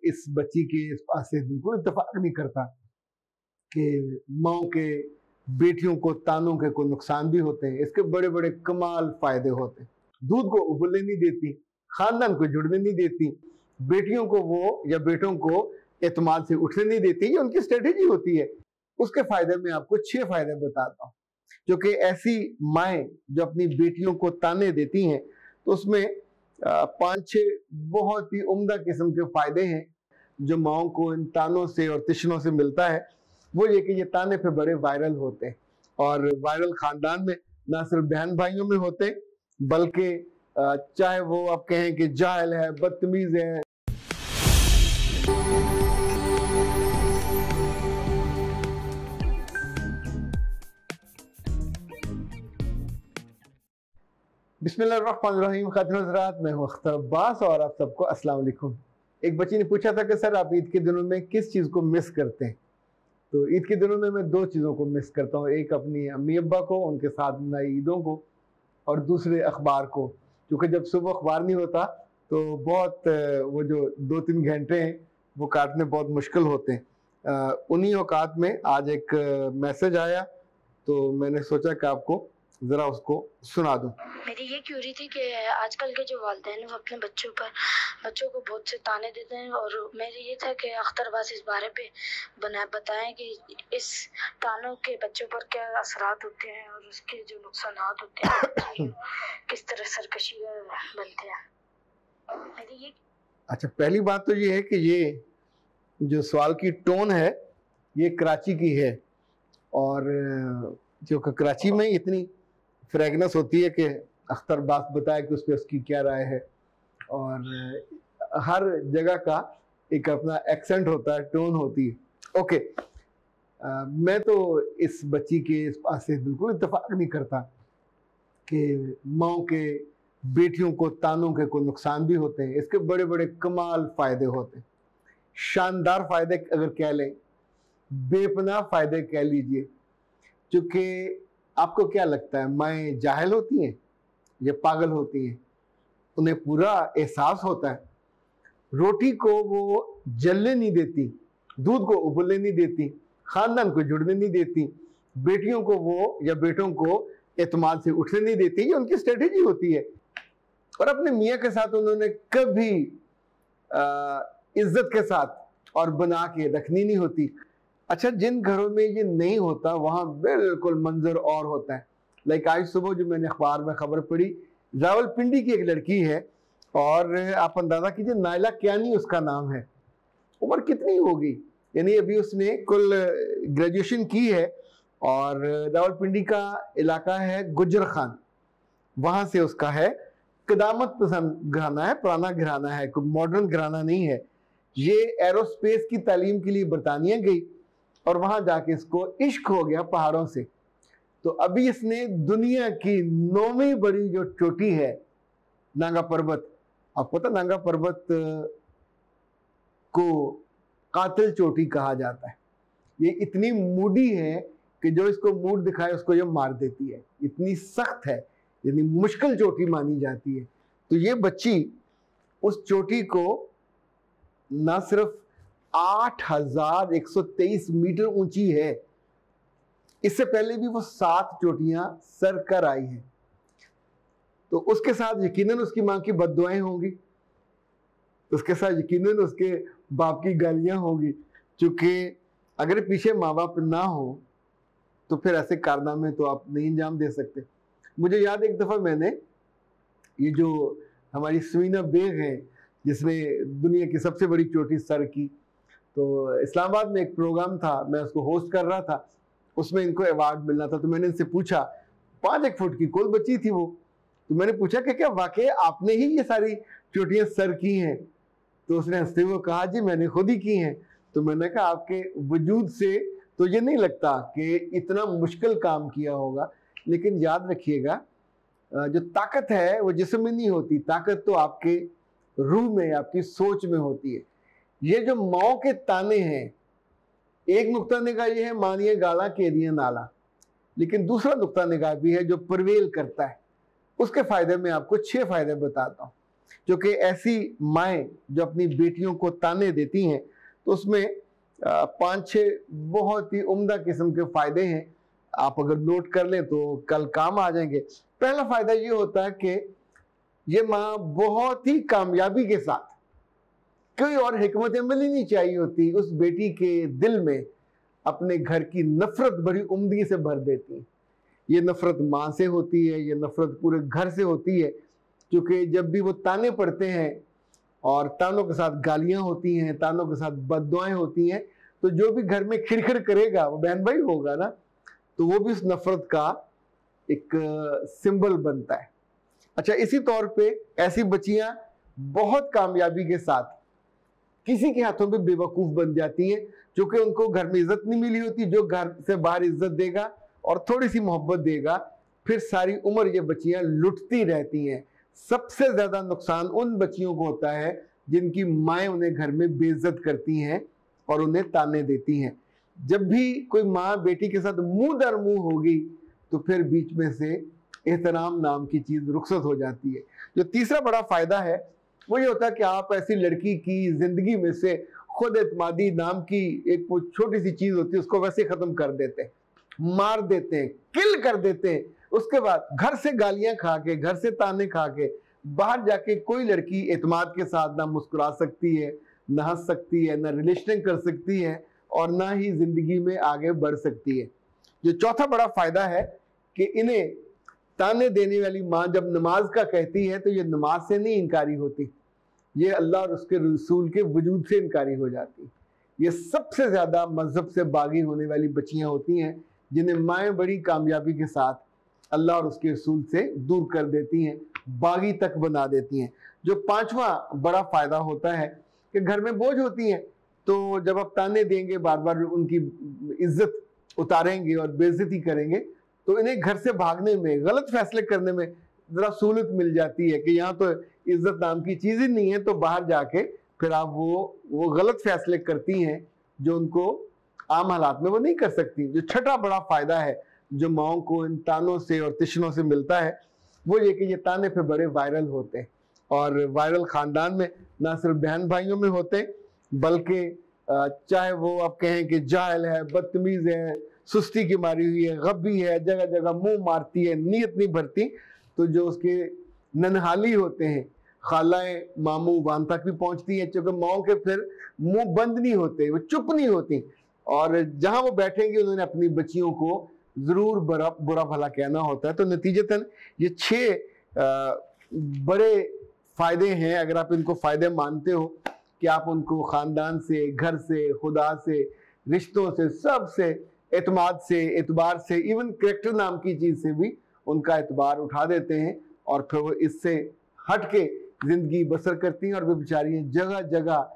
इस बच्ची के इस बात से बिल्कुल इत्तेफाक नहीं करता कि माओ के बेटियों को तानों के कोई नुकसान भी होते हैं। इसके बड़े बड़े कमाल फायदे होते हैं। दूध को उबलने नहीं देती, खानदान को जुड़ने नहीं देती, बेटियों को वो या बेटों को एतमाद से उठने नहीं देती। ये उनकी स्ट्रेटेजी होती है। उसके फायदे में आपको 6 फायदे बताता हूँ, जो कि ऐसी माएँ जो अपनी बेटियों को ताने देती हैं तो उसमें 5-6 बहुत ही उम्दा किस्म के फायदे हैं जो माओं को इन तानों से और तिश्नों से मिलता है। वो ये कि ये ताने पे बड़े वायरल होते हैं, और वायरल खानदान में ना सिर्फ बहन भाइयों में होते हैं, बल्कि चाहे वो आप कहें कि जाहिल है, बदतमीज है। बिस्मिल्लाहिर्रहमानिर्रहीम। खातिन हज़रात, मैं हूं अख्तर अब्बास और आप सबको अस्सलाम वालेकुम। एक बच्ची ने पूछा था कि सर आप ईद के दिनों में किस चीज़ को मिस करते हैं? तो ईद के दिनों में मैं 2 चीज़ों को मिस करता हूँ। एक अपनी अम्मी अब्बा को, उनके साथ मनाई ईदों को, और दूसरे अखबार को। क्योंकि जब सुबह अखबार नहीं होता तो बहुत वो जो 2-3 घंटे हैं वो काटने बहुत मुश्किल होते हैं। उन्हीं औकात में आज एक मैसेज आया तो मैंने सोचा कि आपको ज़रा उसको सुना दूँ। मेरी ये क्यूरी थी कि आजकल के जो वालिदैन वो अपने बच्चों को बहुत से ताने देते हैं, और मेरी ये था कि अख्तर अब्बास इस बारे पे बताएं कि इस तानों के बच्चों पर क्या असरात होते हैं और उसके जो नुकसानात होते हैं किस तरह सरकशी बनते हैं। मेरी ये अच्छा, पहली बात तो ये है कि ये जो सवाल की टोन है ये कराची की है, और जो कराची में इतनी फ्रेगनेंस होती है कि अख्तर अब्बास बताए कि उस पर उसकी क्या राय है, और हर जगह का एक अपना एक्सेंट होता है, टोन होती है। ओके, मैं तो इस बच्ची के इस बात से बिल्कुल इत्तेफाक नहीं करता कि माओ के बेटियों को तानों के कोई नुकसान भी होते हैं। इसके बड़े बड़े कमाल फायदे होते हैं, शानदार फायदे अगर कह लें, बेपनाह फायदे कह लीजिए। क्योंकि आपको क्या लगता है, माएँ जाहिल होती हैं या पागल होती हैं? उन्हें पूरा एहसास होता है। रोटी को वो जलने नहीं देती, दूध को उबलने नहीं देती, खानदान को जुड़ने नहीं देती, बेटियों को वो या बेटों को एतमाद से उठने नहीं देती। ये उनकी स्ट्रेटेजी होती है। और अपने मियाँ के साथ उन्होंने कभी इज्जत के साथ और बना के रखनी नहीं होती। अच्छा, जिन घरों में ये नहीं होता वहाँ बिल्कुल मंजर और होता है। लाइक आज सुबह जो मैंने अखबार में खबर पढ़ी, रावलपिंडी की एक लड़की है, और आप अंदाजा कीजिए नायला कियानी उसका नाम है। उम्र कितनी होगी, यानी अभी उसने कुल ग्रेजुएशन की है, और रावलपिंडी का इलाका है गुजर खान, वहाँ से उसका है। कदामत पसंद घराना है, पुराना घराना है, कोई मॉडर्न घराना नहीं है। ये एरोस्पेस की तालीम के लिए बरतानिया गई और वहाँ जाके इसको इश्क हो गया पहाड़ों से। तो अभी इसने दुनिया की 9वीं बड़ी जो चोटी है नांगा पर्वत, आपको पता नांगा पर्वत को कातिल चोटी कहा जाता है। ये इतनी मूडी है कि जो इसको मूड दिखाए उसको ये मार देती है, इतनी सख्त है, यानी मुश्किल चोटी मानी जाती है। तो ये बच्ची उस चोटी को ना सिर्फ 8123 मीटर ऊंची है, इससे पहले भी वो 7 चोटियां सर कर आई हैं। तो उसके साथ यकीनन उसकी मां की बद्दुआएं होंगी, उसके साथ यकीनन उसके बाप की गालियां होंगी। क्योंकि अगर पीछे माँ बाप ना हो तो फिर ऐसे कारनामे तो आप नहीं अंजाम दे सकते। मुझे याद, एक दफ़ा मैंने ये जो हमारी सवीना बेग है जिसने दुनिया की सबसे बड़ी चोटी सर की, तो इस्लामाबाद में एक प्रोग्राम था, मैं उसको होस्ट कर रहा था, उसमें इनको अवार्ड मिलना था। तो मैंने इनसे पूछा, 5-1 फुट की कोल बच्ची थी वो, तो मैंने पूछा कि क्या वाकई आपने ही ये सारी चोटियां सर की हैं? तो उसने हंसते हुए कहा, जी मैंने खुद ही की हैं। तो मैंने कहा आपके वजूद से तो ये नहीं लगता कि इतना मुश्किल काम किया होगा, लेकिन याद रखिएगा जो ताकत है वो जिस्म में नहीं होती, ताकत तो आपके रूह में, आपकी सोच में होती है। ये जो माओ के ताने हैं, एक नुक्ता निगाह ये है मानिए गाला के दिया नाला, लेकिन दूसरा नुक्ता निगाह भी है जो परवेल करता है। उसके फायदे में आपको 6 फायदे बताता हूँ। क्योंकि ऐसी माएँ जो अपनी बेटियों को ताने देती हैं तो उसमें 5-6 बहुत ही उम्दा किस्म के फायदे हैं। आप अगर नोट कर लें तो कल काम आ जाएंगे। पहला फायदा ये होता है कि ये माँ बहुत ही कामयाबी के साथ, कोई और हिकमत अमली नहीं चाहिए होती, उस बेटी के दिल में अपने घर की नफरत बड़ी उम्दगी से भर देती है। ये नफरत माँ से होती है, ये नफरत पूरे घर से होती है, क्योंकि जब भी वो ताने पड़ते हैं और तानों के साथ गालियां होती हैं, तानों के साथ बद्दुआएं होती हैं, तो जो भी घर में खिड़खिड़ करेगा वो बहन भाई होगा ना, तो वो भी उस नफरत का एक सिंबल बनता है। अच्छा, इसी तौर पे ऐसी बच्चियां बहुत कामयाबी के साथ किसी के हाथों पे बेवकूफ बन जाती हैं, क्योंकि उनको घर में इज्जत नहीं मिली होती। जो घर से बाहर इज्जत देगा और थोड़ी सी मोहब्बत देगा, फिर सारी उम्र ये बच्चियां लुटती रहती हैं। सबसे ज्यादा नुकसान उन बच्चियों को होता है जिनकी माएँ उन्हें घर में बेइज्जत करती हैं और उन्हें ताने देती हैं। जब भी कोई माँ बेटी के साथ मुंह दर मुंह होगी तो फिर बीच में से एहतराम नाम की चीज रुखसत हो जाती है। जो तीसरा बड़ा फायदा है वो ये होता है कि आप ऐसी लड़की की जिंदगी में से खुद एतमादी नाम की एक वो छोटी सी चीज होती है, उसको वैसे खत्म कर देते हैं, मार देते हैं, किल कर देते हैं। उसके बाद घर से गालियां खा के, घर से ताने खा के बाहर जाके कोई लड़की एतमाद के साथ ना मुस्कुरा सकती है, ना हंस सकती है, ना रिलेशन कर सकती है और ना ही जिंदगी में आगे बढ़ सकती है। जो चौथा बड़ा फायदा है कि इन्हें ताने देने वाली माँ जब नमाज का कहती है तो ये नमाज से नहीं इनकारी होती, ये अल्लाह और उसके रसूल के वजूद से इनकारी हो जाती। ये सबसे ज्यादा मजहब से बागी होने वाली बच्चियां होती हैं जिन्हें माएँ बड़ी कामयाबी के साथ अल्लाह और उसके रसूल से दूर कर देती हैं, बागी तक बना देती हैं। जो पांचवा बड़ा फायदा होता है कि घर में बोझ होती हैं, तो जब आप ताने देंगे, बार बार उनकी इज्जत उतारेंगे और बेइज्जती करेंगे, तो इन्हें घर से भागने में, गलत फैसले करने में जरा सहूलत मिल जाती है कि यहाँ तो इज्जत नाम की चीज ही नहीं है, तो बाहर जाके फिर आप वो गलत फैसले करती हैं जो उनको आम हालात में वो नहीं कर सकती। जो छठा बड़ा फायदा है जो माओं को इन तानों से और तिश्नों से मिलता है वो ये कि ये ताने फिर बड़े वायरल होते हैं, और वायरल खानदान में ना सिर्फ बहन भाइयों में होते बल्कि चाहे वो आप कहें कि जाहिल है, बदतमीज है, सुस्ती की मारी हुई है, गब्बी है, जगह जगह मुंह मारती है, नीयत नहीं भरती, तो जो उसके ननहाली होते हैं, खालाएं मामू वहां तक भी पहुंचती है, क्योंकि माओं के फिर मुंह बंद नहीं होते, वो चुप नहीं होती, और जहां वो बैठेंगे उन्होंने अपनी बच्चियों को जरूर बुरा भला कहना होता है। तो नतीजतन ये 6 बड़े फायदे हैं। अगर आप इनको फायदे मानते हो कि आप उनको खानदान से, घर से, खुदा से, रिश्तों से, सब से, एतमाद से, एतबार से, इवन करेक्टर नाम की चीज से भी उनका एतबार उठा देते हैं और फिर वो इससे हट के जिंदगी बसर करती हैं, और वे बेचारियां जगह जगह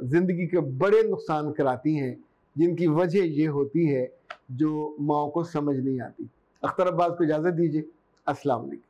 जिंदगी के बड़े नुकसान कराती हैं जिनकी वजह ये होती है जो माओ को समझ नहीं आती। अख्तर अब्बास को इजाजत दीजिए। अस्सलाम वालेकुम।